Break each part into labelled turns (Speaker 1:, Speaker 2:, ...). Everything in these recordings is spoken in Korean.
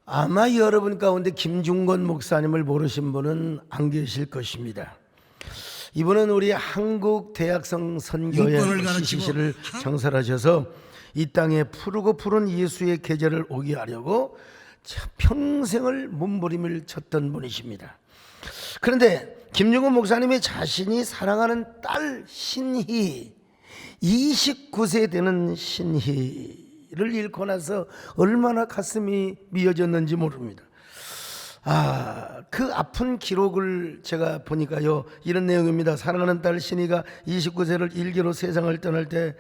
Speaker 1: 아마 여러분 가운데 김중건 목사님을 모르신 분은 안 계실 것입니다. 이분은 우리 한국 대학성 선교회 CCC를 창설하셔서 이 땅에 푸르고 푸른 예수의 계절을 오게 하려고 평생을 몸부림을 쳤던 분이십니다. 그런데 김중건 목사님이 자신이 사랑하는 딸 신희, 29세 되는 신희를 잃고 나서 얼마나 가슴이 미어졌는지 모릅니다. 그 아픈 기록을 제가 보니까요, 이런 내용입니다. 사랑하는 딸 신희가 29세를 일기로 세상을 떠날 때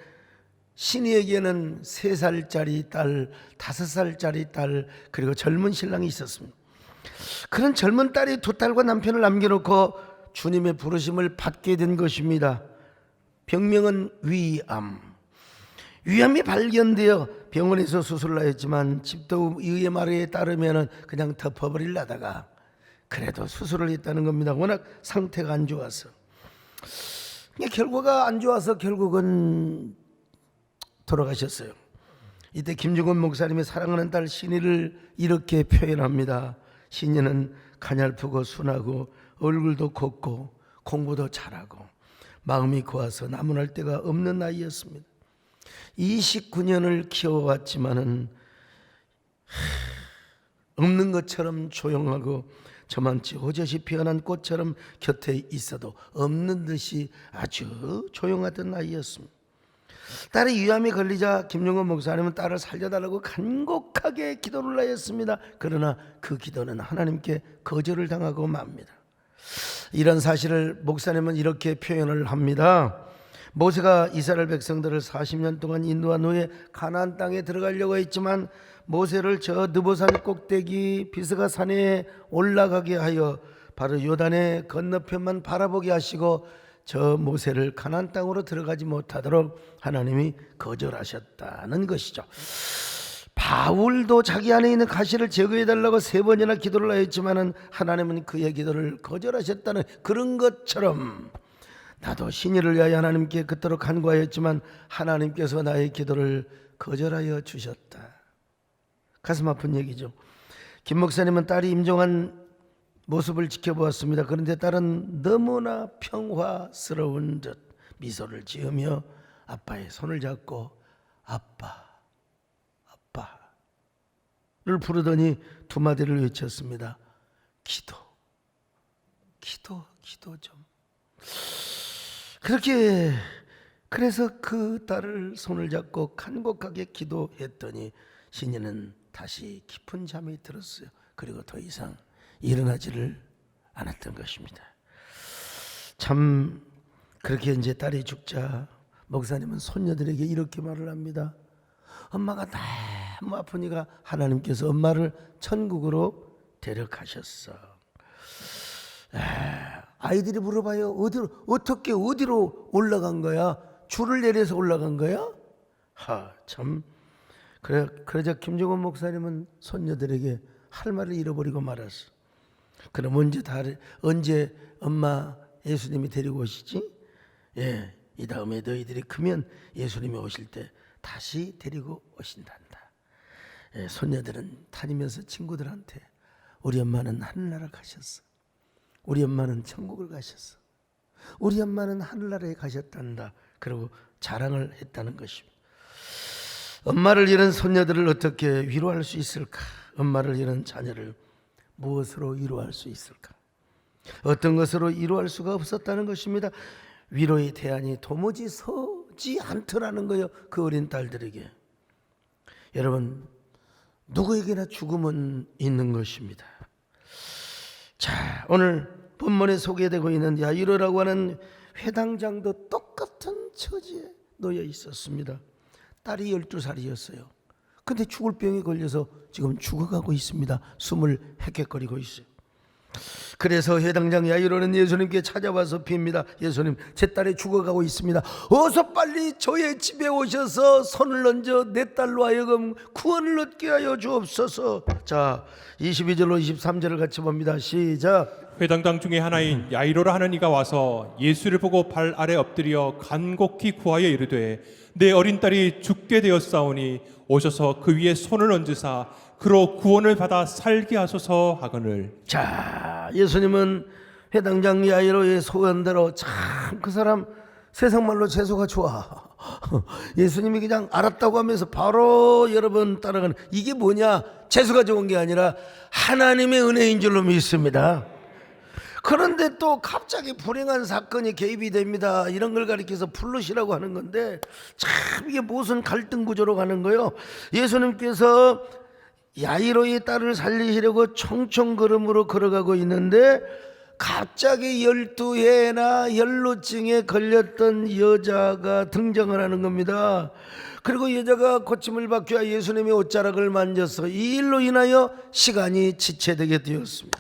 Speaker 1: 신희에게는 3살짜리 딸, 5살짜리 딸, 그리고 젊은 신랑이 있었습니다. 그런 젊은 딸이 2딸과 남편을 남겨놓고 주님의 부르심을 받게 된 것입니다. 병명은 위암이 발견되어 병원에서 수술을 했지만 집도 의의 말에 따르면 그냥 덮어버리려다가 그래도 수술을 했다는 겁니다. 워낙 상태가 안 좋아서. 결과가 안 좋아서 결국은 돌아가셨어요. 이때 김중건 목사님이 사랑하는 딸 신희를 이렇게 표현합니다. 신희는 가냘프고 순하고 얼굴도 곱고 공부도 잘하고 마음이 고와서 나무랄 데가 없는 아이였습니다. 29년을 키워왔지만은 없는 것처럼 조용하고 저만치 오젓이 피어난 꽃처럼 곁에 있어도 없는 듯이 아주 조용하던 아이였습니다. 딸의 위암이 걸리자 김중건 목사님은 딸을 살려달라고 간곡하게 기도를 하였습니다. 그러나 그 기도는 하나님께 거절을 당하고 맙니다. 이런 사실을 목사님은 이렇게 표현을 합니다. 모세가 이스라엘 백성들을 40년 동안 인도한 후에 가나안 땅에 들어가려고 했지만 모세를 저 느보산 꼭대기 비스가 산에 올라가게 하여 바로 요단의 건너편만 바라보게 하시고 저 모세를 가나안 땅으로 들어가지 못하도록 하나님이 거절하셨다는 것이죠. 바울도 자기 안에 있는 가시를 제거해달라고 3번이나 기도를 하였지만 하나님은 그의 기도를 거절하셨다는 그런 것처럼 나도 신의를 위하여 하나님께 그토록 간구하였지만 하나님께서 나의 기도를 거절하여 주셨다. 가슴 아픈 얘기죠. 김 목사님은 딸이 임종한 모습을 지켜보았습니다. 그런데 딸은 너무나 평화스러운 듯 미소를 지으며 아빠의 손을 잡고 아빠를 부르더니 2마디를 외쳤습니다. 기도 좀. 그래서 그 딸을 손을 잡고 간곡하게 기도했더니 신이는 다시 깊은 잠이 들었어요. 그리고 더 이상 일어나지를 않았던 것입니다. 참 그렇게 이제 딸이 죽자 목사님은 손녀들에게 이렇게 말을 합니다. 엄마가 너무 아프니까 하나님께서 엄마를 천국으로 데려가셨어. 아이들이 물어봐요. 어디로 올라간 거야? 줄을 내려서 올라간 거야? 그러자 김중건 목사님은 손녀들에게 할 말을 잃어버리고 말았어. 그럼 언제 엄마 예수님이 데리고 오시지? 이 다음에 너희들이 크면 예수님이 오실 때 다시 데리고 오신단다. 손녀들은 다니면서 친구들한테 우리 엄마는 하늘나라 가셨어. 우리 엄마는 천국을 가셨어. 우리 엄마는 하늘나라에 가셨단다. 그리고 자랑을 했다는 것입니다. 엄마를 잃은 손녀들을 어떻게 위로할 수 있을까? 엄마를 잃은 자녀를 무엇으로 위로할 수 있을까? 어떤 것으로 위로할 수가 없었다는 것입니다. 위로의 대안이 도무지 서지 않더라는 거예요. 그 어린 딸들에게. 여러분, 누구에게나 죽음은 있는 것입니다. 자, 오늘 본문에 소개되고 있는 야이로라고 하는 회당장도 똑같은 처지에 놓여 있었습니다. 딸이 12살이었어요. 근데 죽을 병에 걸려서 지금 죽어가고 있습니다. 숨을 헥헥거리고 있어요. 그래서 회당장 야이로는 예수님께 찾아와서 빕니다. 예수님, 제 딸이 죽어가고 있습니다. 어서 빨리 저의 집에 오셔서 손을 얹어 내 딸로 하여금 구원을 얻게 하여 주옵소서. 자, 22절로 23절을 같이 봅니다. 시작.
Speaker 2: 회당장 중에 하나인 야이로라 하는 이가 와서 예수를 보고 발 아래 엎드려 간곡히 구하여 이르되 내 어린 딸이 죽게 되었사오니 오셔서 그 위에 손을 얹으사 그로 구원을 받아 살게 하소서 하거늘.
Speaker 1: 자, 예수님은 회당장 야이로의 소원대로 참 그 사람 세상 말로 재수가 좋아. 예수님이 그냥 알았다고 하면서 바로 여러분 따라가는, 이게 뭐냐? 재수가 좋은 게 아니라 하나님의 은혜인 줄로 믿습니다. 그런데 또 갑자기 불행한 사건이 개입이 됩니다. 이런 걸 가리켜서 플롯이라고 하는 건데, 참 이게 무슨 갈등 구조로 가는 거예요. 예수님께서 야이로의 딸을 살리시려고 청청걸음으로 걸어가고 있는데 갑자기 12해나 연루증에 걸렸던 여자가 등장을 하는 겁니다. 그리고 여자가 고침을 받기 위해 예수님의 옷자락을 만져서 이 일로 인하여 시간이 지체되게 되었습니다.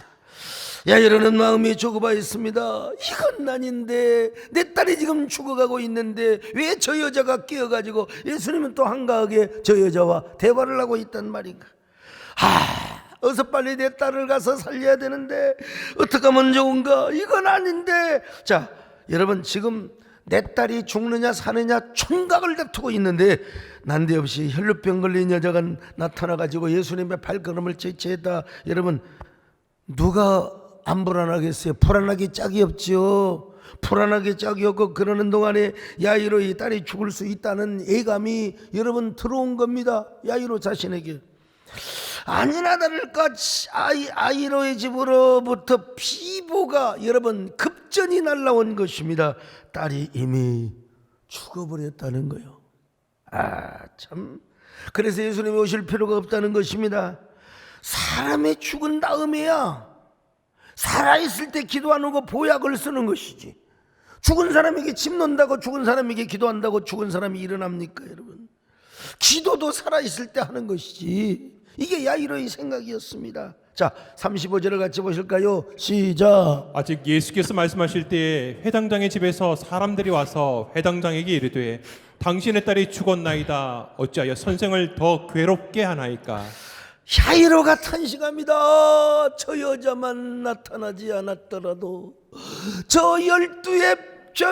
Speaker 1: 야이로는 마음이 조급하였습니다. 이건 아닌데, 내 딸이 지금 죽어가고 있는데 왜 저 여자가 끼어가지고 예수님은 또 한가하게 저 여자와 대화를 하고 있단 말인가. 어서 빨리 내 딸을 가서 살려야 되는데 어떻게 하면 좋은가. 이건 아닌데. 자, 여러분, 지금 내 딸이 죽느냐 사느냐 총각을 다투고 있는데 난데없이 혈루병 걸린 여자가 나타나가지고 예수님의 발걸음을 지체했다. 여러분, 누가 안 불안하겠어요? 불안하기 짝이 없죠. 불안하기 짝이 없고, 그러는 동안에 야이로의 딸이 죽을 수 있다는 예감이 여러분 들어온 겁니다. 야이로 자신에게. 아니나 다를까 야이로의 집으로부터 비보가 여러분 급전이 날라온 것입니다. 딸이 이미 죽어버렸다는 거예요. 참. 그래서 예수님이 오실 필요가 없다는 것입니다. 사람이 죽은 다음에야 살아있을 때 기도 안 하고 보약을 쓰는 것이지, 죽은 사람에게 집 논다고 죽은 사람에게 기도한다고 죽은 사람이 일어납니까? 여러분, 기도도 살아있을 때 하는 것이지. 이게 야이로의 생각이었습니다. 자, 35절을 같이 보실까요? 시작.
Speaker 2: 아직 예수께서 말씀하실 때에 회당장의 집에서 사람들이 와서 회당장에게 이르되 당신의 딸이 죽었나이다. 어찌하여 선생을 더 괴롭게 하나이까?
Speaker 1: 야이로가 탄식합니다. 저 여자만 나타나지 않았더라도 저 12에 저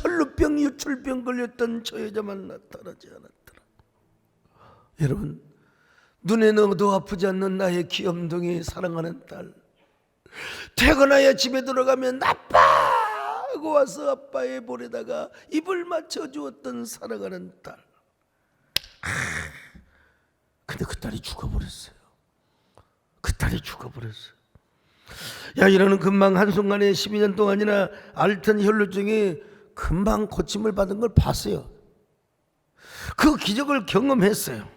Speaker 1: 혈루병 유출병 걸렸던 저 여자만 나타나지 않았더라. 여러분, 눈에 넣어도 아프지 않는 나의 귀염둥이 사랑하는 딸, 퇴근하여 집에 들어가면 아빠 하고 와서 아빠의 볼에다가 입을 맞춰 주었던 사랑하는 딸. 근데 그 딸이 죽어버렸어요. 그 딸이 죽어버렸어요. 야이로는 금방 한순간에 12년 동안이나 앓던 혈루증이 금방 고침을 받은 걸 봤어요. 그 기적을 경험했어요.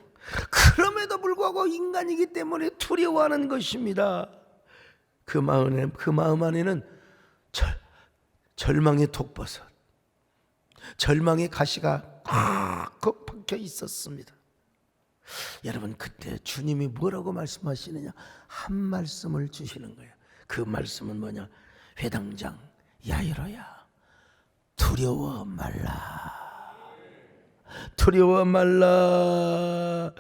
Speaker 1: 그럼에도 불구하고 인간이기 때문에 두려워하는 것입니다. 그 마음 안에는 절망의 독버섯, 절망의 가시가 꽉 박혀 있었습니다. 여러분, 그때 주님이 뭐라고 말씀하시느냐? 한 말씀을 주시는 거예요. 그 말씀은 뭐냐? 회당장 야이로야, 두려워 말라. 두려워 말라.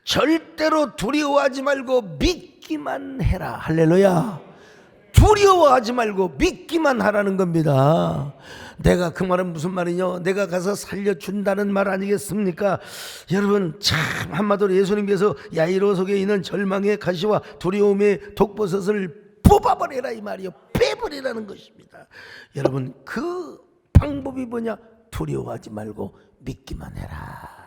Speaker 1: 절대로 두려워하지 말고 믿기만 해라. 할렐루야. 두려워하지 말고 믿기만 하라는 겁니다. 내가 그 말은 무슨 말이냐? 내가 가서 살려준다는 말 아니겠습니까? 여러분, 참 한마디로 예수님께서 야이로 속에 있는 절망의 가시와 두려움의 독버섯을 뽑아버리라 이 말이요, 빼버리라는 것입니다. 여러분, 그 방법이 뭐냐? 두려워하지 말고 믿기만 해라.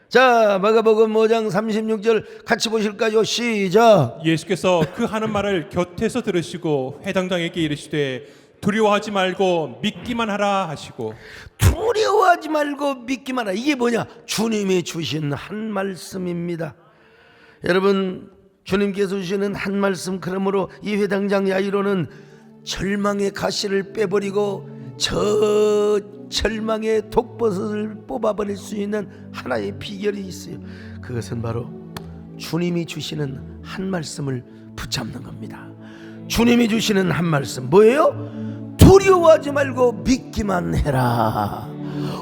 Speaker 1: 자, 마가복음 5장 36절 같이 보실까요? 시작.
Speaker 2: 예수께서 그 하는 말을 곁에서 들으시고 회당장에게 이르시되 두려워하지 말고 믿기만 하라 하시고.
Speaker 1: 두려워하지 말고 믿기만 하라. 이게 뭐냐? 주님이 주신 한 말씀입니다. 여러분, 주님께서 주시는 한 말씀, 그러므로 이 회당장 야이로는 절망의 가시를 빼버리고 저 절망의 독버섯을 뽑아버릴 수 있는 하나의 비결이 있어요. 그것은 바로 주님이 주시는 한 말씀을 붙잡는 겁니다. 주님이 주시는 한 말씀 뭐예요? 두려워하지 말고 믿기만 해라.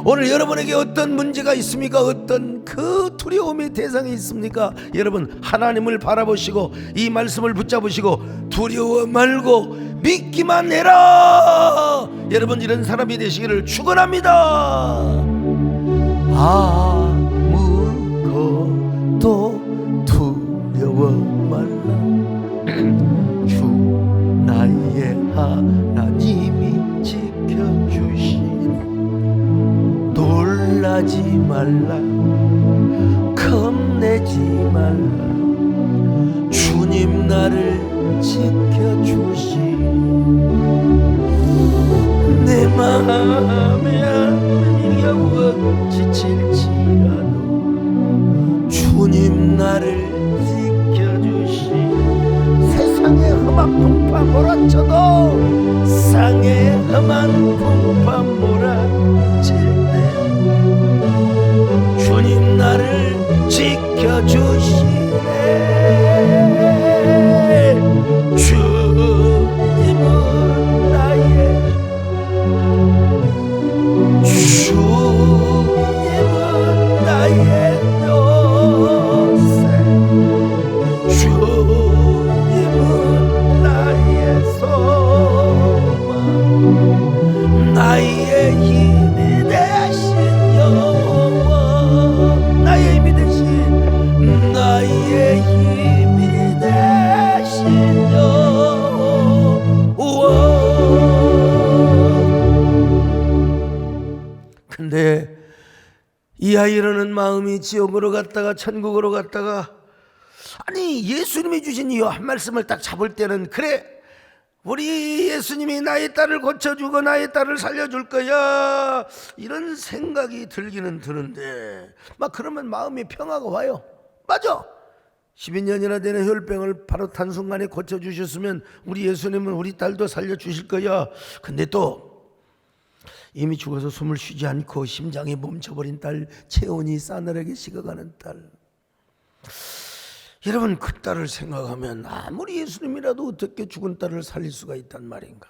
Speaker 1: 오늘 여러분에게 어떤 문제가 있습니까? 어떤 그 두려움의 대상이 있습니까? 여러분, 하나님을 바라보시고 이 말씀을 붙잡으시고 두려워 말고 믿기만 해라. 여러분, 이런 사람이 되시기를 축원합니다. 아무것도 말라. 주 나의 하나님이 지켜주시니 놀라지 말라. 겁내지 말라. 주님 나를 지켜주시니 내 마음에 아프며 지칠지라도 주님 나를 지켜주시니 세상의 험한 풍파 몰아쳐도 세상의 험한 풍파 몰아칠 때 주님 나를 지켜주시네. 주님은 나의 요새. 주님은 나의 소망. 나의 힘이 되신 여호와. 나의 힘이 되신 나의 힘이 되신 여호와. 근데 이 아이로는 마음이 지옥으로 갔다가 천국으로 갔다가, 아니 예수님이 주신 이 한 말씀을 딱 잡을 때는 그래 우리 예수님이 나의 딸을 고쳐주고 나의 딸을 살려줄 거야 이런 생각이 들기는 드는데 막 그러면 마음이 평화가 와요. 맞아. 12년이나 되는 혈병을 바로 단순간에 고쳐주셨으면 우리 예수님은 우리 딸도 살려주실 거야. 근데 또 이미 죽어서 숨을 쉬지 않고 심장이 멈춰버린 딸 채원이 싸늘하게 식어가는 딸. 여러분 그 딸을 생각하면 아무리 예수님이라도 어떻게 죽은 딸을 살릴 수가 있단 말인가.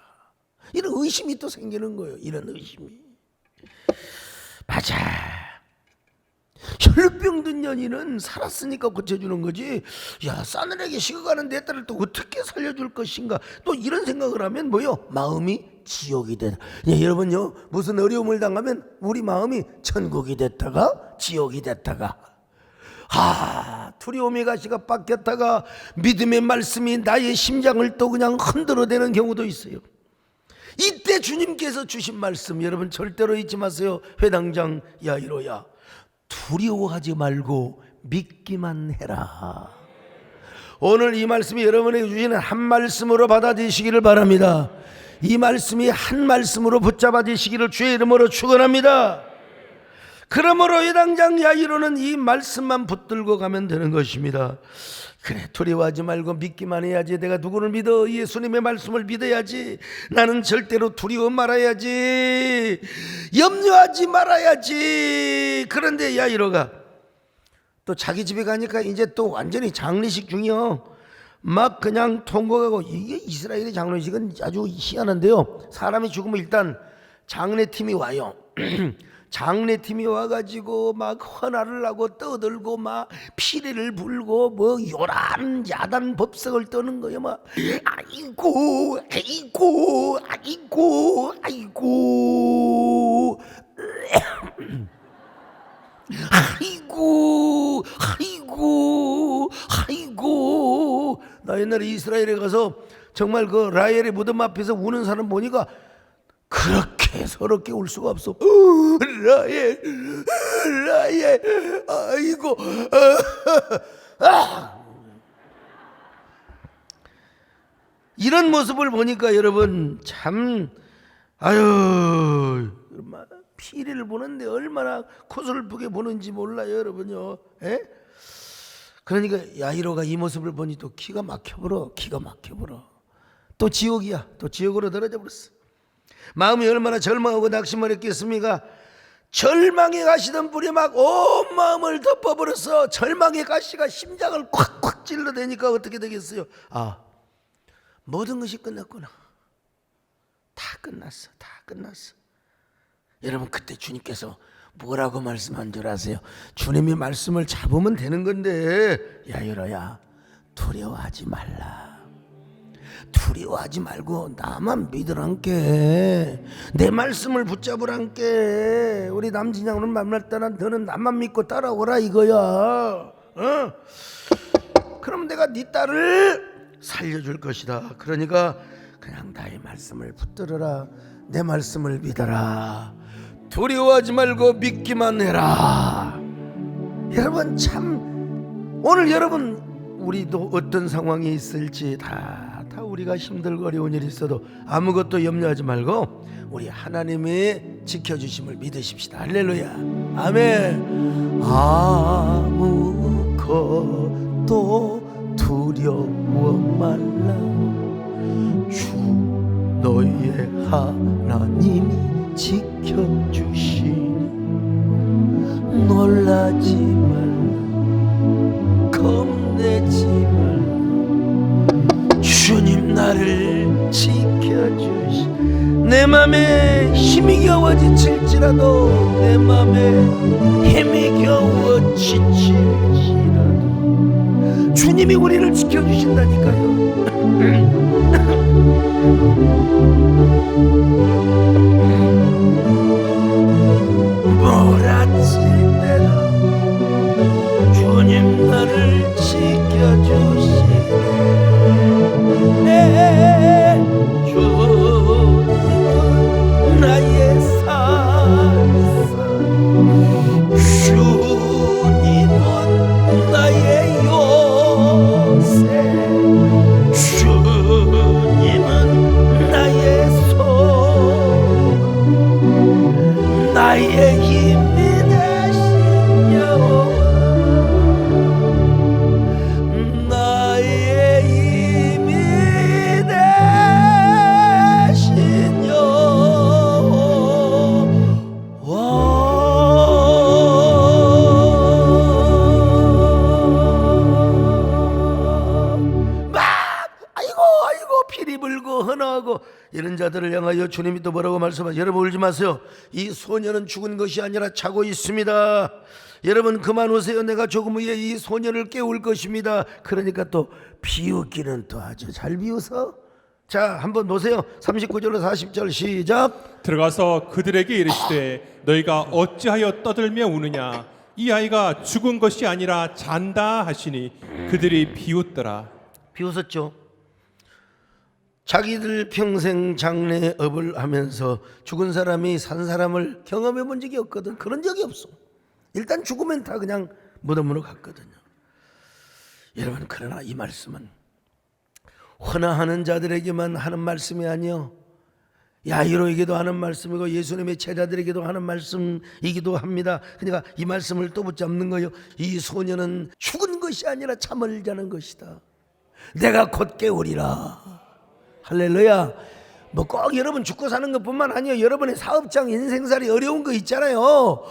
Speaker 1: 이런 의심이 또 생기는 거예요. 이런 의심이. 맞아. 혈병 든 년이는 살았으니까 고쳐주는 거지. 야 싸늘하게 식어가는 내 딸을 또 어떻게 살려줄 것인가. 또 이런 생각을 하면 뭐요? 마음이 지옥이 되다. 여러분요 무슨 어려움을 당하면 우리 마음이 천국이 됐다가 지옥이 됐다가 두려움의 가시가 빡겼다가 믿음의 말씀이 나의 심장을 또 그냥 흔들어대는 경우도 있어요. 이때 주님께서 주신 말씀 여러분 절대로 잊지 마세요. 회당장 야이로야 두려워하지 말고 믿기만 해라. 오늘 이 말씀이 여러분에게 주시는 한 말씀으로 받아들이시기를 바랍니다. 이 말씀이 한 말씀으로 붙잡아지시기를 주의 이름으로 축원합니다. 그러므로 회당장 야이로는 이 말씀만 붙들고 가면 되는 것입니다. 그래 두려워하지 말고 믿기만 해야지. 내가 누구를 믿어? 예수님의 말씀을 믿어야지. 나는 절대로 두려워 말아야지. 염려하지 말아야지. 그런데 야이로가 또 자기 집에 가니까 이제 또 완전히 장례식 중이요. 막 그냥 통곡하고. 이게 이스라엘의 장례식은 아주 희한한데요. 사람이 죽으면 일단 장례팀이 와요. 장례팀이 와가지고 막 헌화를 하고 떠들고 막 피리를 불고 뭐 요란 야단 법석을 떠는 거예요. 막 아이고 아이고 아이고 아이고 아이고 아이고 아이고. 나 옛날에 이스라엘에 가서 정말 그 라헬의 무덤 앞에서 우는 사람 보니까 그렇게 서럽게 울 수가 없어. 라헬 라헬 아이고 이런 모습을 보니까 여러분 참 아유 피리를 보는데 얼마나 코슬프게 보는지 몰라요 여러분요. 에? 그러니까 야이로가 이 모습을 보니 또 기가 막혀버려. 기가 막혀버려. 또 지옥이야. 또 지옥으로 떨어져 버렸어. 마음이 얼마나 절망하고 낙심하였겠습니까? 절망의 가시던 불이 막 온 마음을 덮어버려서 절망의 가시가 심장을 콱콱 찔러대니까 어떻게 되겠어요? 모든 것이 끝났구나. 다 끝났어. 다 끝났어. 여러분 그때 주님께서 뭐라고 말씀한 줄 아세요? 주님이 말씀을 잡으면 되는 건데 야이로야 두려워하지 말라. 두려워하지 말고 나만 믿으란께. 내 말씀을 붙잡으란께. 우리 남진양은 만날 때는 너는 나만 믿고 따라오라 이거야. 그럼 내가 네 딸을 살려줄 것이다. 그러니까 그냥 나의 말씀을 붙들어라. 내 말씀을 믿어라. 두려워하지 말고 믿기만 해라. 여러분, 참 오늘 여러분 우리도 어떤 상황이 있을지 다 우리가 힘들고 어려운 일이 있어도 아무것도 염려하지 말고 우리 하나님의 지켜주심을 믿으십시다. 할렐루야. 아멘. 아무것도 두려워 말라. 주 너의 하나님이 지켜주시니 놀라지 말라. 겁내지 말라. 주님 나를 지켜주시. 내 맘에 힘이 겨워 지칠지라도, 내 맘에 힘이 겨워 지칠지라도 주님이 우리를 지켜주신다니까요. 몰아칠 때나 주님 나를 지켜주시네. 주님은 나의 산산, 주님은 나의 요새, 주님은 나의 소망, 나의 힘이 되신 여호와, 나의 힘이 되신 여호와. 막 아이고 피리 불고 헌화하고 이런 자들을 향하여 주님이 또 뭐라고 말씀하세요? 여러분 울지 마세요. 이 소녀는 죽은 것이 아니라 자고 있습니다. 여러분 그만 오세요. 내가 조금 후에 이 소녀를 깨울 것입니다. 그러니까 또 비웃기는 또 아주 잘 비웃어. 자, 한번 보세요. 39절로 40절 시작.
Speaker 2: 들어가서 그들에게 이르시되 너희가 어찌하여 떠들며 우느냐. 이 아이가 죽은 것이 아니라 잔다 하시니 그들이 비웃더라.
Speaker 1: 비웃었죠. 자기들 평생 장례업을 하면서 죽은 사람이 산 사람을 경험해 본 적이 없거든. 그런 적이 없어. 일단 죽으면 다 그냥 무덤으로 갔거든요. 여러분, 그러나 이 말씀은 헌화하는 자들에게만 하는 말씀이 아니요, 야이로에게도 하는 말씀이고 예수님의 제자들에게도 하는 말씀이기도 합니다. 그러니까 이 말씀을 또 붙잡는 거예요. 이 소녀는 죽은 것이 아니라 잠을 자는 것이다. 내가 곧 깨우리라. 할렐루야. 뭐 꼭 여러분 죽고 사는 것뿐만 아니에요. 여러분의 사업장, 인생살이 어려운 거 있잖아요.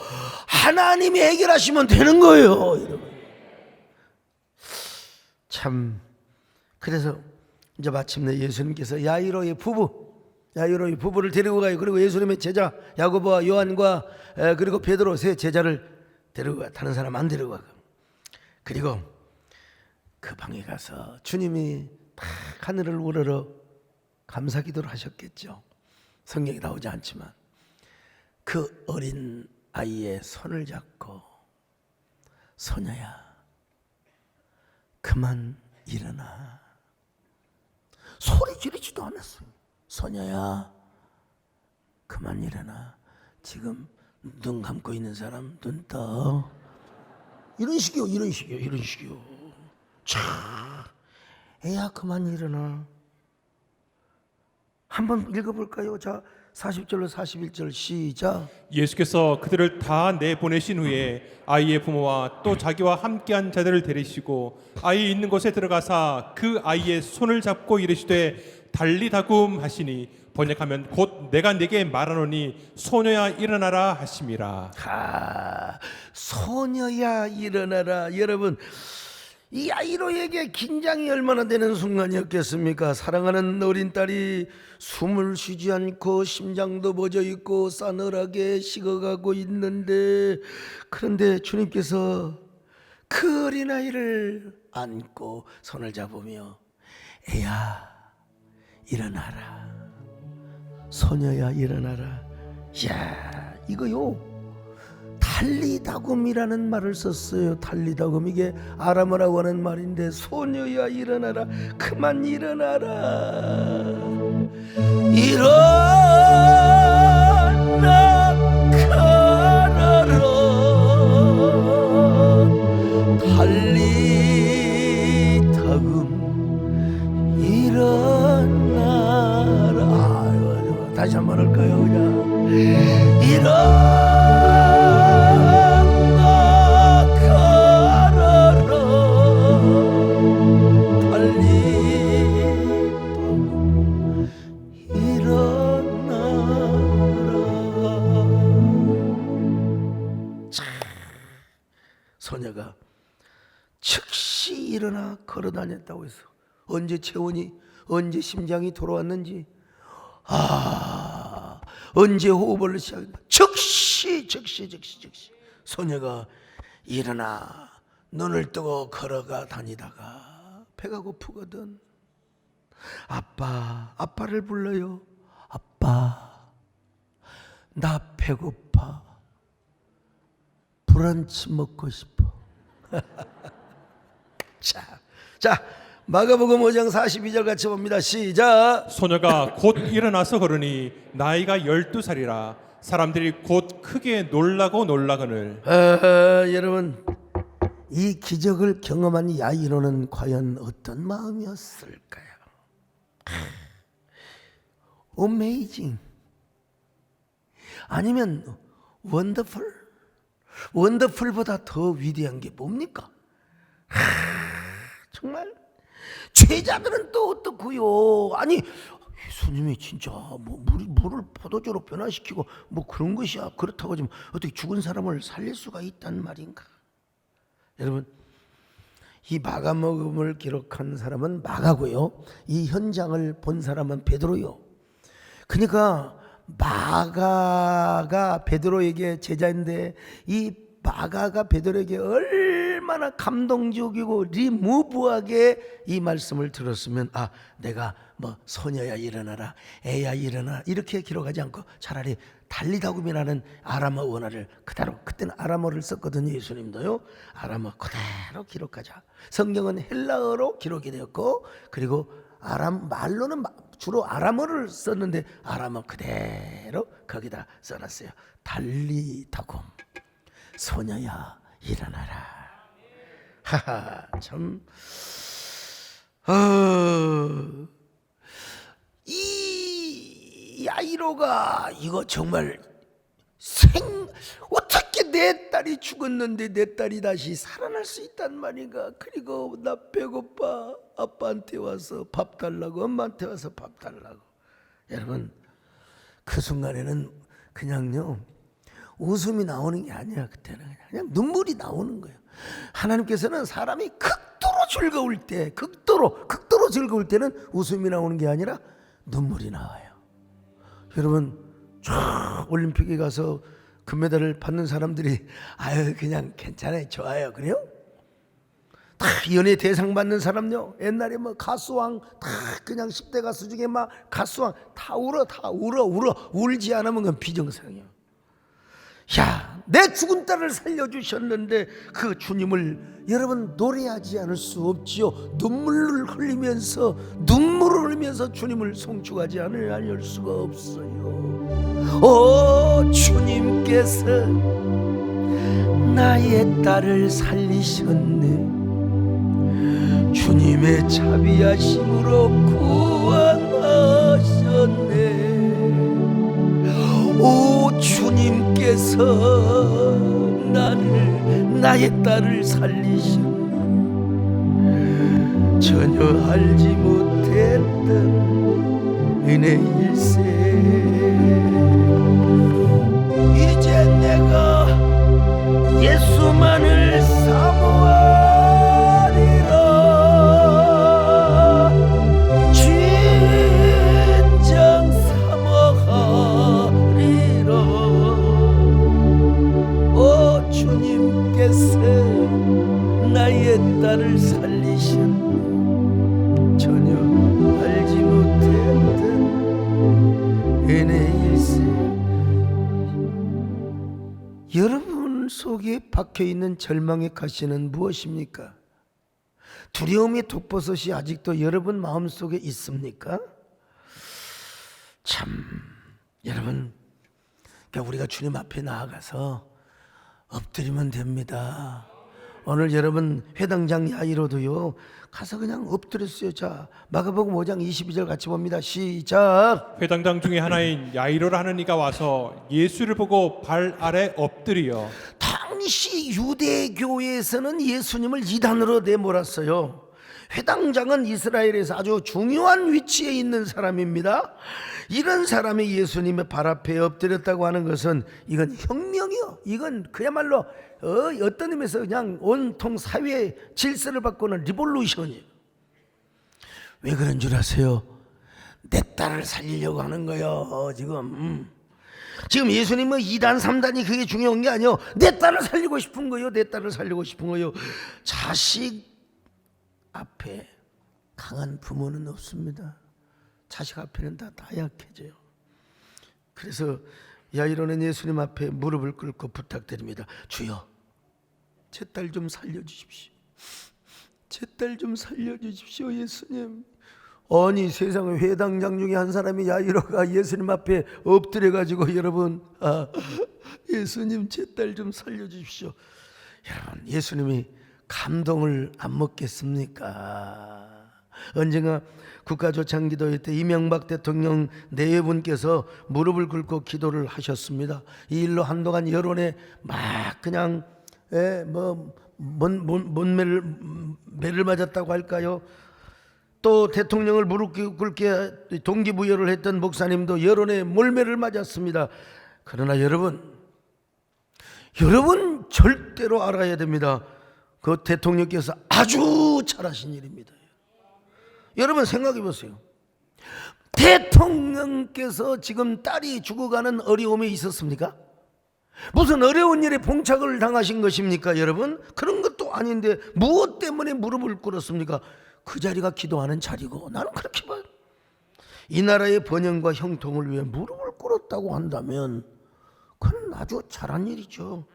Speaker 1: 하나님이 해결하시면 되는 거예요, 여러분. 참, 그래서 이제 마침내 예수님께서 야이로의 부부를 데리고 가요. 그리고 예수님의 제자 야고보와 요한과 그리고 베드로 세 제자를 데리고 가. 다른 사람 안 데리고 가. 그리고 그 방에 가서 주님이 막 하늘을 우러러 감사기도를 하셨겠죠. 성경에 나오지 않지만 그 어린 아이의 손을 잡고 소녀야 그만 일어나. 소리 지르지도 않았어요. 소녀야 그만 일어나. 지금 눈 감고 있는 사람 눈 떠. 이런 식이요. 자, 애야 그만 일어나. 한번 읽어볼까요? 자, 40절로 41절 시작.
Speaker 2: 예수께서 그들을 다 내보내신 후에 아이의 부모와 또 자기와 함께한 자들을 데리시고 아이 있는 곳에 들어가사 그 아이의 손을 잡고 이르시되 달리다굼 하시니 번역하면 곧 내가 네게 말하노니 소녀야 일어나라 하심이라.
Speaker 1: 소녀야 일어나라. 여러분, 이 야이로에게 긴장이 얼마나 되는 순간이었겠습니까? 사랑하는 어린 딸이 숨을 쉬지 않고 심장도 멎어 있고 싸늘하게 식어가고 있는데, 그런데 주님께서 그 어린아이를 안고 손을 잡으며 애야 일어나라, 소녀야 일어나라. 이야, 이거요 다 달리다굼이라는 말을 썼어요. 달리다굼, 이게 아람어라고 하는 말인데, 소녀야 일어나라, 그만 일어나라, 일어나 가라라, 달리다굼 일어나라. 아유, 다시 한번 할까요? 그냥 일어나 소녀가 즉시 일어나 걸어다녔다고 해서 언제 체온이, 언제 심장이 돌아왔는지, 언제 호흡을 시작했나, 즉시 소녀가 일어나 눈을 뜨고 걸어가 다니다가 배가 고프거든. 아빠를 불러요. 아빠, 나 배고파. 브런치 먹고 싶어. 자, 마가복음 5장 42절 같이 봅니다. 시작.
Speaker 2: 소녀가 곧 일어나서 걸으니 나이가 12살이라 사람들이 곧 크게 놀라거늘.
Speaker 1: 여러분, 이 기적을 경험한 야이로는 과연 어떤 마음이었을까요? Amazing, 아니면 원더풀보다 더 위대한 게 뭡니까? 정말 죄자들은 또 어떻고요? 아니, 예수님이 진짜 물을 포도주로 변화시키고 그런 것이야, 그렇다고 지금 어떻게 죽은 사람을 살릴 수가 있단 말인가? 여러분, 이 마가복음을 기록한 사람은 마가고요, 이 현장을 본 사람은 베드로요. 그러니까 마가가 베드로에게 제자인데, 이 마가가 베드로에게 얼마나 감동적이고 리무브하게 이 말씀을 들었으면, 내가 소녀야 일어나라, 애야 일어나, 이렇게 기록하지 않고 차라리 달리다굼이라는 아람어 원어를 그대로, 그때는 아람어를 썼거든요. 예수님도요, 아람어 그대로 기록하자. 성경은 헬라어로 기록이 되었고, 그리고 말로는 주로 아람어를 썼는데 아람어 그대로 거기다 써놨어요. 달리다굼, 소녀야 일어나라. 참, 이 야이로가 이거 정말 어떻게 내 딸이 죽었는데 내 딸이 다시 살아날 수 있단 말인가? 그리고 나 배고파, 아빠한테 와서 밥 달라고, 엄마한테 와서 밥 달라고. 여러분, 그 순간에는 그냥요, 웃음이 나오는 게 아니야. 그때는 그냥 눈물이 나오는 거예요. 하나님께서는 사람이 극도로 즐거울 때, 극도로 즐거울 때는 웃음이 나오는 게 아니라 눈물이 나와요. 여러분, 쫙 올림픽에 가서 금메달을 받는 사람들이 그냥 괜찮아요, 좋아요, 그래요? 다 연예 대상 받는 사람요, 옛날에 가수왕 다 그냥 10대 가수 중에 가수왕 다 울어. 울지 않으면 그건 비정상이야. 야, 내 죽은 딸을 살려주셨는데 그 주님을 여러분 노래하지 않을 수 없지요. 눈물을 흘리면서 주님을 송축하지 않을 수가 없어요. 오, 주님께서 나의 딸을 살리셨네. 주님의 자비하심으로 구원하셨네. 오, 주님께서 나의 딸을 살리셨네. 전혀 알지 못했던 은혜일세. 이제 내가 예수만을 사모하리라. 진정 사모하리라. 오, 주님께서 나의 딸을 살리셨네. 전혀 알지 못했던 은혜일세. 여러분 마음속에 박혀있는 절망의 가시는 무엇입니까? 두려움의 독버섯이 아직도 여러분 마음속에 있습니까? 참 여러분, 그러니까 우리가 주님 앞에 나아가서 엎드리면 됩니다. 오늘 여러분 회당장 야이로도요 가서 그냥 엎드렸어요. 자, 마가복음 5장 22절 같이 봅니다. 시작.
Speaker 2: 회당장 중에 하나인 야이로라 하는 이가 와서 예수를 보고 발 아래 엎드리어.
Speaker 1: 당시 유대교회에서는 예수님을 이단으로 내몰았어요. 회당장은 이스라엘에서 아주 중요한 위치에 있는 사람입니다. 이런 사람이 예수님의 발 앞에 엎드렸다고 하는 것은 이건 혁명이요. 이건 그야말로 어떤 의미에서 그냥 온통 사회의 질서를 바꾸는 리볼루션이에요. 왜 그런 줄 아세요? 내 딸을 살리려고 하는 거예요. 지금 예수님은 2단 3단이 그게 중요한 게 아니에요. 내 딸을 살리고 싶은 거예요. 내 딸을 살리고 싶은 거예요. 자식 앞에 강한 부모는 없습니다. 자식 앞에는 다 약해져요. 그래서 야이로는 예수님 앞에 무릎을 꿇고 부탁드립니다. 주여, 제 딸 좀 살려주십시오. 제 딸 좀 살려주십시오, 예수님. 아니, 세상에 회당장 중에 한 사람이 야이로가 예수님 앞에 엎드려가지고 여러분, 예수님 제 딸 좀 살려주십시오. 여러분, 예수님이 감동을 안 먹겠습니까? 언젠가 국가조창기도회 때 이명박 대통령 내외분께서 무릎을 꿇고 기도를 하셨습니다. 이 일로 한동안 여론에 막 그냥 매를 맞았다고 할까요? 또 대통령을 무릎 꿇게 동기부여를 했던 목사님도 여론에 몰매를 맞았습니다. 그러나 여러분 절대로 알아야 됩니다. 그 대통령께서 아주 잘하신 일입니다. 여러분 생각해 보세요. 대통령께서 지금 딸이 죽어가는 어려움에 있었습니까? 무슨 어려운 일에 봉착을 당하신 것입니까, 여러분? 그런 것도 아닌데 무엇 때문에 무릎을 꿇었습니까? 그 자리가 기도하는 자리고, 나는 그렇게 봐요. 이 나라의 번영과 형통을 위해 무릎을 꿇었다고 한다면 그건 아주 잘한 일이죠.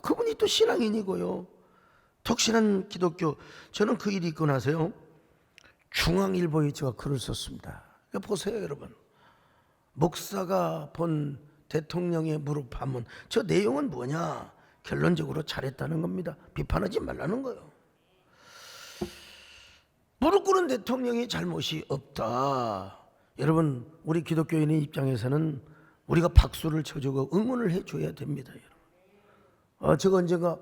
Speaker 1: 그분이 또 신앙인이고요, 독실한 기독교. 저는 그 일이 있고 나서요 중앙일보에 제가 글을 썼습니다. 보세요 여러분, 목사가 본 대통령의 무릎 판문, 저 내용은 뭐냐? 결론적으로 잘했다는 겁니다. 비판하지 말라는 거예요. 무릎 꿇은 대통령이 잘못이 없다. 여러분, 우리 기독교인의 입장에서는 우리가 박수를 쳐주고 응원을 해줘야 됩니다. 여러분, 제가 언젠가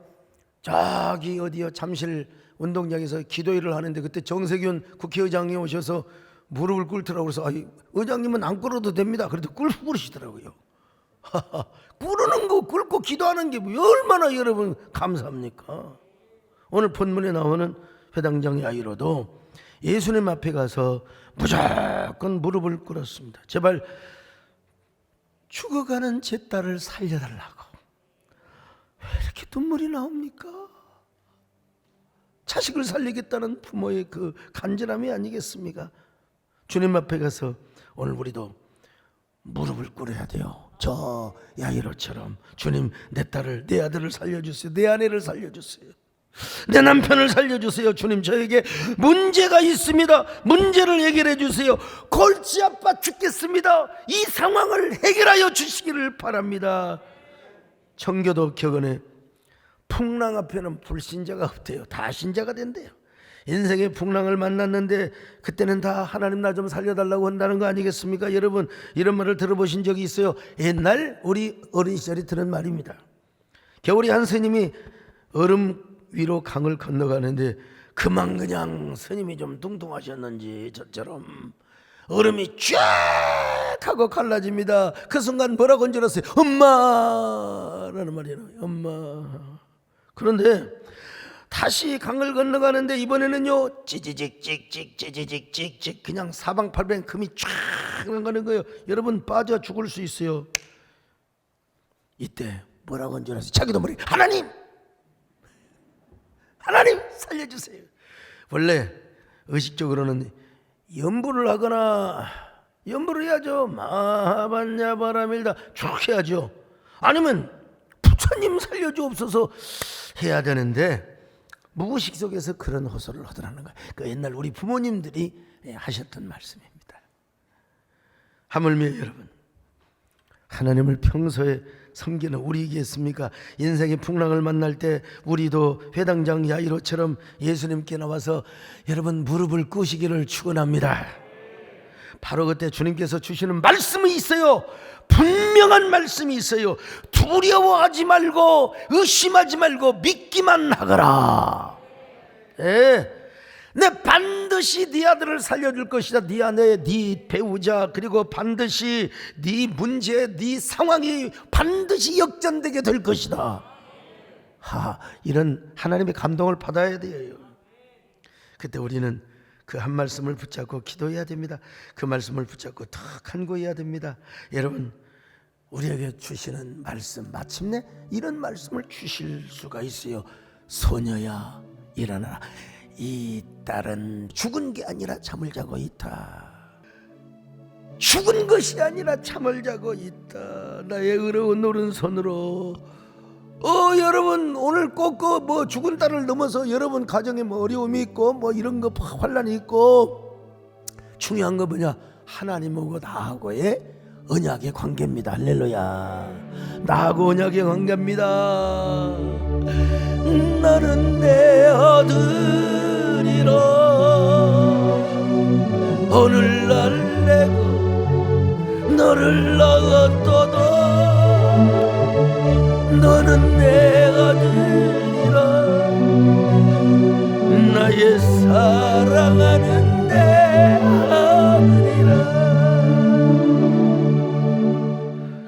Speaker 1: 저기 어디요 잠실 운동장에서 기도회를 하는데 그때 정세균 국회의장이 오셔서 무릎을 꿇더라고. 그래서 의장님은 안 꿇어도 됩니다. 그래도 꿇으시더라고요. 꿇는 거 꿇고 기도하는 게 얼마나 여러분 감사합니까? 오늘 본문에 나오는 회당장 야이로도 예수님 앞에 가서 무조건 무릎을 꿇었습니다. 제발 죽어가는 제 딸을 살려달라고. 왜 이렇게 눈물이 나옵니까? 자식을 살리겠다는 부모의 그 간절함이 아니겠습니까? 주님 앞에 가서 오늘 우리도 무릎을 꿇어야 돼요. 저 야이로처럼 주님, 내 딸을, 내 아들을 살려주세요. 내 아내를 살려주세요. 내 남편을 살려주세요. 주님, 저에게 문제가 있습니다. 문제를 해결해 주세요. 골치 아파 죽겠습니다. 이 상황을 해결하여 주시기를 바랍니다. 청교도 격언에 풍랑 앞에는 불신자가 없대요. 다 신자가 된대요. 인생의 풍랑을 만났는데 그때는 다 하나님 나 좀 살려달라고 한다는 거 아니겠습니까? 여러분, 이런 말을 들어보신 적이 있어요? 옛날 우리 어린 시절에 들은 말입니다. 겨울에 한 스님이 얼음 위로 강을 건너가는데 그만 그냥 스님이 좀 뚱뚱하셨는지 저처럼 얼음이 쫙 하고 갈라집니다. 그 순간 뭐라고 한 줄 아세요? 엄마라는 말이 나와요. 엄마. 그런데 다시 강을 건너가는데 이번에는요 찌지직찍찍 그냥 사방팔방 금이 쫙 나가는 거예요. 여러분, 빠져 죽을 수 있어요. 이때 뭐라고 한 줄 아세요? 자기도 모르게 하나님 살려주세요. 원래 의식적으로는 염불을 하거나 염불을 해야죠. 마하반야 바라밀다 쭉 해야죠. 아니면 부처님 살려주옵소서 해야 되는데 무의식 속에서 그런 호소를 하더라는 거예요. 그 옛날 우리 부모님들이 하셨던 말씀입니다. 하물며 여러분, 하나님을 평소에 섬기는 우리이겠습니까? 인생의 풍랑을 만날 때 우리도 회당장 야이로처럼 예수님께 나와서 여러분 무릎을 꿇으시기를 축원합니다. 바로 그때 주님께서 주시는 말씀이 있어요. 분명한 말씀이 있어요. 두려워하지 말고 의심하지 말고 믿기만 하거라. 내 반드시 네 아들을 살려줄 것이다. 네 아내, 네 배우자, 그리고 반드시 네 문제, 네 상황이 반드시 역전되게 될 것이다. 이런 하나님의 감동을 받아야 돼요. 그때 우리는 그 한 말씀을 붙잡고 기도해야 됩니다. 그 말씀을 붙잡고 더 간구해야 됩니다. 여러분, 우리에게 주시는 말씀, 마침내 이런 말씀을 주실 수가 있어요. 소녀야 일어나라. 이 딸은 죽은 게 아니라 잠을 자고 있다. 죽은 것이 아니라 잠을 자고 있다. 나의 의로운 오른손으로. 여러분, 오늘 꼭 뭐 죽은 딸을 넘어서 여러분 가정에 뭐 어려움이 있고 뭐 이런 거 환란이 있고, 중요한 거 뭐냐? 하나님하고 나하고의 언약의 관계입니다. 할렐루야. 나하고 언약의 관계입니다. 나는 내 아들이라. 오늘날 내가 너를 낳았도다. 너는 내 아들이라. 나의 사랑하는 내 아들이라.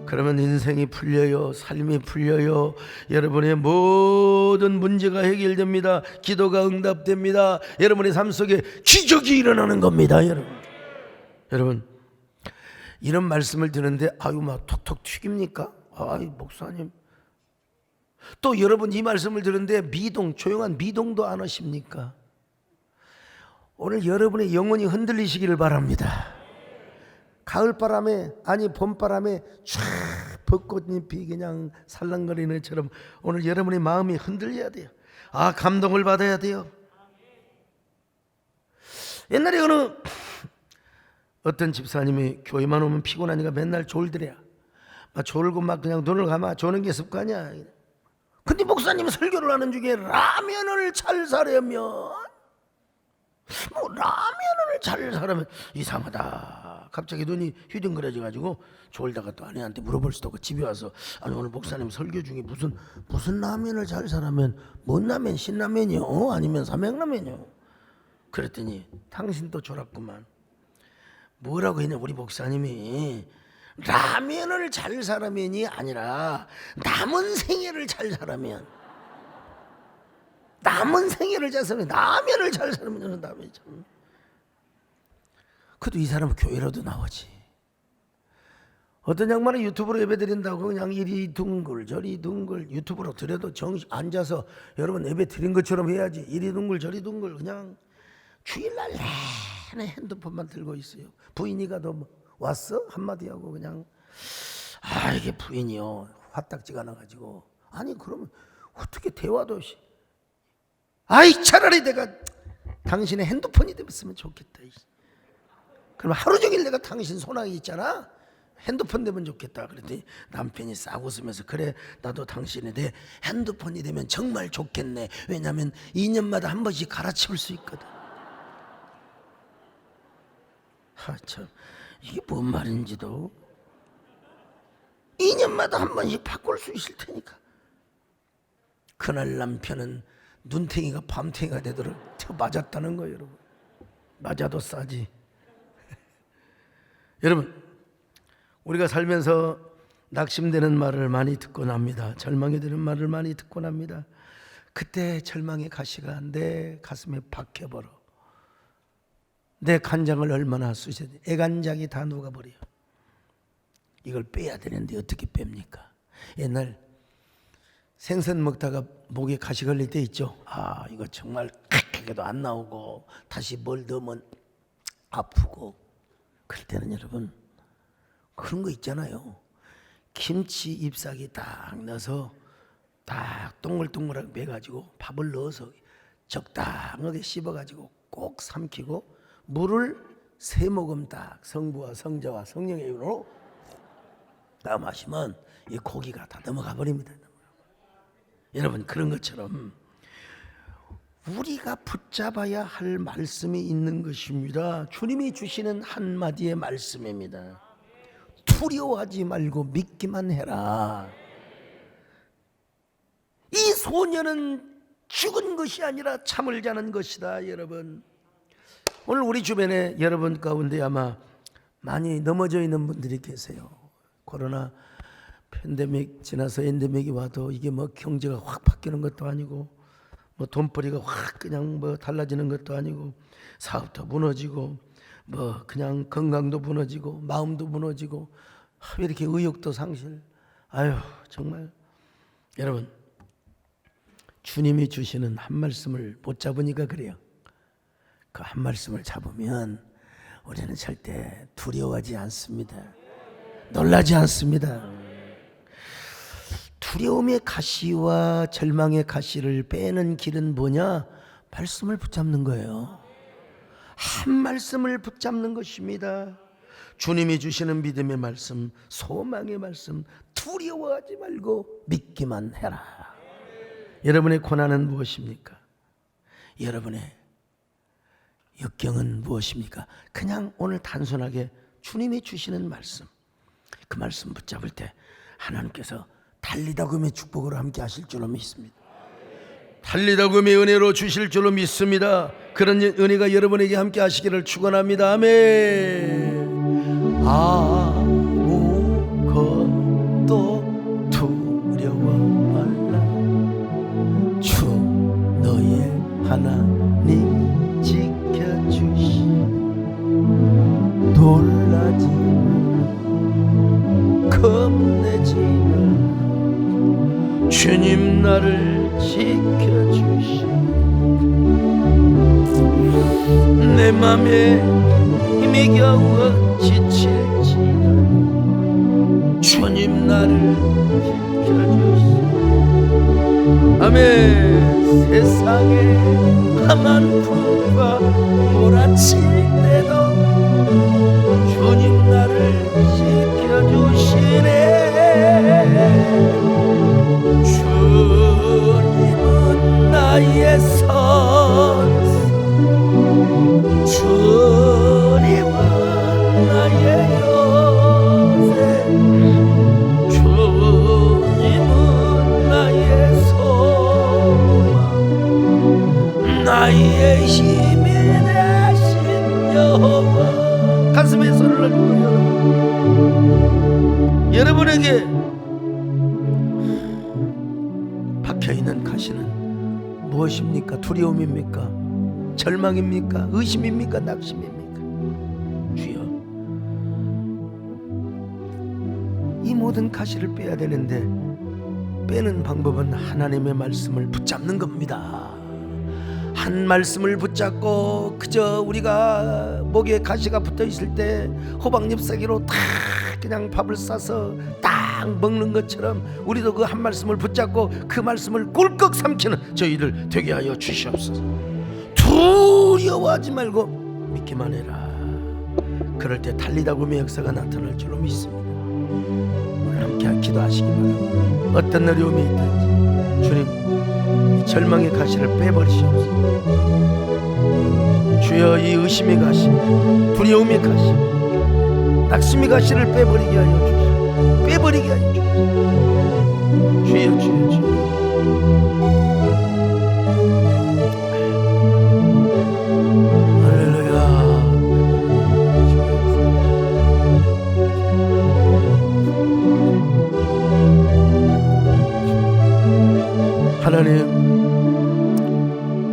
Speaker 1: 그러면 인생이 풀려요. 삶이 풀려요. 여러분의 모든 문제가 해결됩니다. 기도가 응답됩니다. 여러분의 삶 속에 기적이 일어나는 겁니다. 여러분, 이런 말씀을 듣는데 막 톡톡 튀깁니까? 목사님. 또 여러분 이 말씀을 들었는데 조용한 미동도 안 하십니까? 오늘 여러분의 영혼이 흔들리시기를 바랍니다. 가을바람에, 아니 봄바람에 쫙 벚꽃잎이 그냥 살랑거리는 것처럼 오늘 여러분의 마음이 흔들려야 돼요. 감동을 받아야 돼요. 옛날에 어떤 집사님이 교회만 오면 피곤하니까 맨날 졸더래야. 졸고 막 그냥 눈을 감아 조는 게 습관이야. 근데 목사님 설교를 하는 중에 라면을 잘 사려면 이상하다. 갑자기 눈이 휘둥그레져 가지고 졸다가 또 아내한테 물어볼 수도 없고 집에 와서 오늘 목사님 설교 중에 무슨 라면을 잘 사라면 뭔 라면? 신라면이요? 아니면 삼양라면이요? 그랬더니 당신 또 졸았구만. 뭐라고 했냐? 우리 목사님이 라면을 잘 사라면이 아니라 남은 생애를 잘 사라면, 남은 생애를 잘 사면, 라면을 잘 사라면 라면이 참. 그래도 이 사람은 교회라도 나오지. 어떤 양반은 유튜브로 예배드린다고 그냥 이리 둥글 저리 둥글, 유튜브로 드려도 정신 앉아서 여러분 예배 드린 것처럼 해야지. 이리 둥글 저리 둥글 그냥 주일날 내내 핸드폰만 들고 있어요. 부인이가 너 왔어? 한마디 하고 그냥 이게 부인이요 화딱지가 나가지고. 그러면 어떻게 대화도 차라리 내가 당신의 핸드폰이 됐으면 좋겠다. 그럼 하루 종일 내가 당신 손아귀 있잖아, 핸드폰 되면 좋겠다. 그랬더니 남편이 싹 웃으면서 그래 나도 당신이 내 핸드폰이 되면 정말 좋겠네. 왜냐하면 2년마다 한 번씩 갈아치울 수 있거든. 참 이게 뭔 말인지도. 2년마다 한 번씩 바꿀 수 있을 테니까. 그날 남편은 눈탱이가 밤탱이가 되도록 맞았다는 거예요. 여러분, 맞아도 싸지. 여러분, 우리가 살면서 낙심되는 말을 많이 듣곤 합니다. 절망이 되는 말을 많이 듣곤 합니다. 그때 절망의 가시가 내 가슴에 박혀버려. 내 간장을 얼마나 쑤셔야 돼. 애간장이 다 녹아버려. 이걸 빼야 되는데 어떻게 뺍니까? 옛날 생선 먹다가 목에 가시 걸릴 때 있죠. 이거 정말 그래도 안 나오고 다시 뭘 넣으면 아프고. 그럴 때는 여러분 그런 거 있잖아요. 김치 잎사귀 딱 넣어서 딱 동글동글하게 매가지고 밥을 넣어서 적당하게 씹어가지고 꼭 삼키고 물을 3모금 딱 성부와 성자와 성령의 이름으로 딱 마시면 이 고기가 다 넘어가 버립니다. 여러분, 그런 것처럼 우리가 붙잡아야 할 말씀이 있는 것입니다. 주님이 주시는 한마디의 말씀입니다. 두려워하지 말고 믿기만 해라. 이 소녀는 죽은 것이 아니라 잠을 자는 것이다. 여러분, 오늘 우리 주변에 여러분 가운데 아마 많이 넘어져 있는 분들이 계세요. 코로나 팬데믹 지나서 엔데믹이 와도 이게 뭐 경제가 확 바뀌는 것도 아니고 뭐 돈벌이가 확 그냥 뭐 달라지는 것도 아니고 사업도 무너지고 뭐 그냥 건강도 무너지고 마음도 무너지고 왜 이렇게 의욕도 상실. 아유, 정말 여러분, 주님이 주시는 한 말씀을 못 잡으니까 그래요. 그 한 말씀을 잡으면 우리는 절대 두려워하지 않습니다. 놀라지 않습니다. 두려움의 가시와 절망의 가시를 빼는 길은 뭐냐? 말씀을 붙잡는 거예요. 한 말씀을 붙잡는 것입니다. 주님이 주시는 믿음의 말씀, 소망의 말씀, 두려워하지 말고 믿기만 해라. 여러분의 고난은 무엇입니까? 여러분의 역경은 무엇입니까? 그냥 오늘 단순하게 주님이 주시는 말씀, 그 말씀 붙잡을 때 하나님께서 달리다금의 축복으로 함께 하실 줄로 믿습니다. 달리다금의 은혜로 주실 줄로 믿습니다. 그런 은혜가 여러분에게 함께 하시기를 축원합니다. 아멘. 아무것도 두려워 말라. 주 너의 하나님 지켜주시. 놀라지 말라. 겁내지 말라. 주님 나를 지켜주시. 내 맘에 힘이 겨워 지칠지라도 주님 나를 지켜주시. 아멘. 세상에 험한 풍파 몰아칠 때도 주님 나를 지켜주시네. 주님은 나의 선생, 주님은 나의 요새, 주님은 나의 소망, 나의 힘이 되신 여호와. 가슴에 손을 얹고 여러분에게 박혀있는 가시는 무엇입니까? 두려움입니까? 절망입니까? 의심입니까? 낙심입니까? 주여, 이 모든 가시를 빼야 되는데 빼는 방법은 하나님의 말씀을 붙잡는 겁니다. 한 말씀을 붙잡고 그저 우리가 목에 가시가 붙어 있을 때 호박잎사귀로 딱 그냥 밥을 싸서 딱 먹는 것처럼 우리도 그 한 말씀을 붙잡고 그 말씀을 꿀꺽 삼키는 저희들 되게 하여 주시옵소서. 두려워하지 말고 믿기만 해라. 그럴 때 달리다금의 역사가 나타날 줄로 믿습니다. 오늘 함께 기도하시기 바랍니다. 어떤 어려움이 있든지 주님 이 절망의 가시를 빼버리시옵소서. 주여, 이 의심의 가시, 두려움의 가시, 낙심의 가시를 빼버리게 하여 주시옵소서. 빼버리게 하여 주시옵소서. 주여, 주여, 주여. 하나님,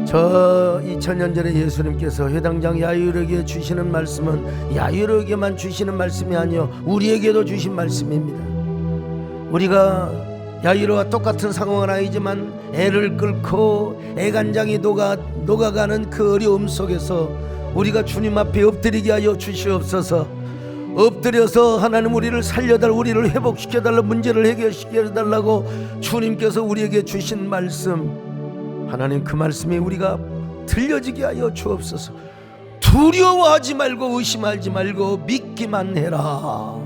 Speaker 1: 저 2000년 전에 예수님께서 회당장 야이로에게 주시는 말씀은 야이로에게만 주시는 말씀이 아니요 우리에게도 주신 말씀입니다. 우리가 야이로와 똑같은 상황은 아니지만 애를 끓고 애간장이 녹아가는 그 어려움 속에서 우리가 주님 앞에 엎드리게 하여 주시옵소서. 엎드려서 하나님 우리를 살려달라, 우리를 회복시켜달라, 문제를 해결시켜달라고 주님께서 우리에게 주신 말씀, 하나님 그 말씀이 우리가 들려지게 하여 주옵소서. 두려워하지 말고 의심하지 말고 믿기만 해라.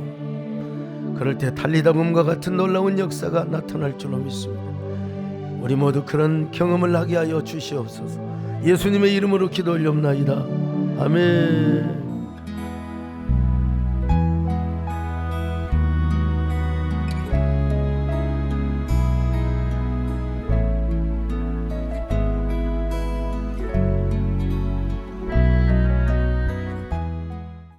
Speaker 1: 그럴 때 달리다금과 같은 놀라운 역사가 나타날 줄로 믿습니다. 우리 모두 그런 경험을 하게 하여 주시옵소서. 예수님의 이름으로 기도 올려옵나이다. 아멘.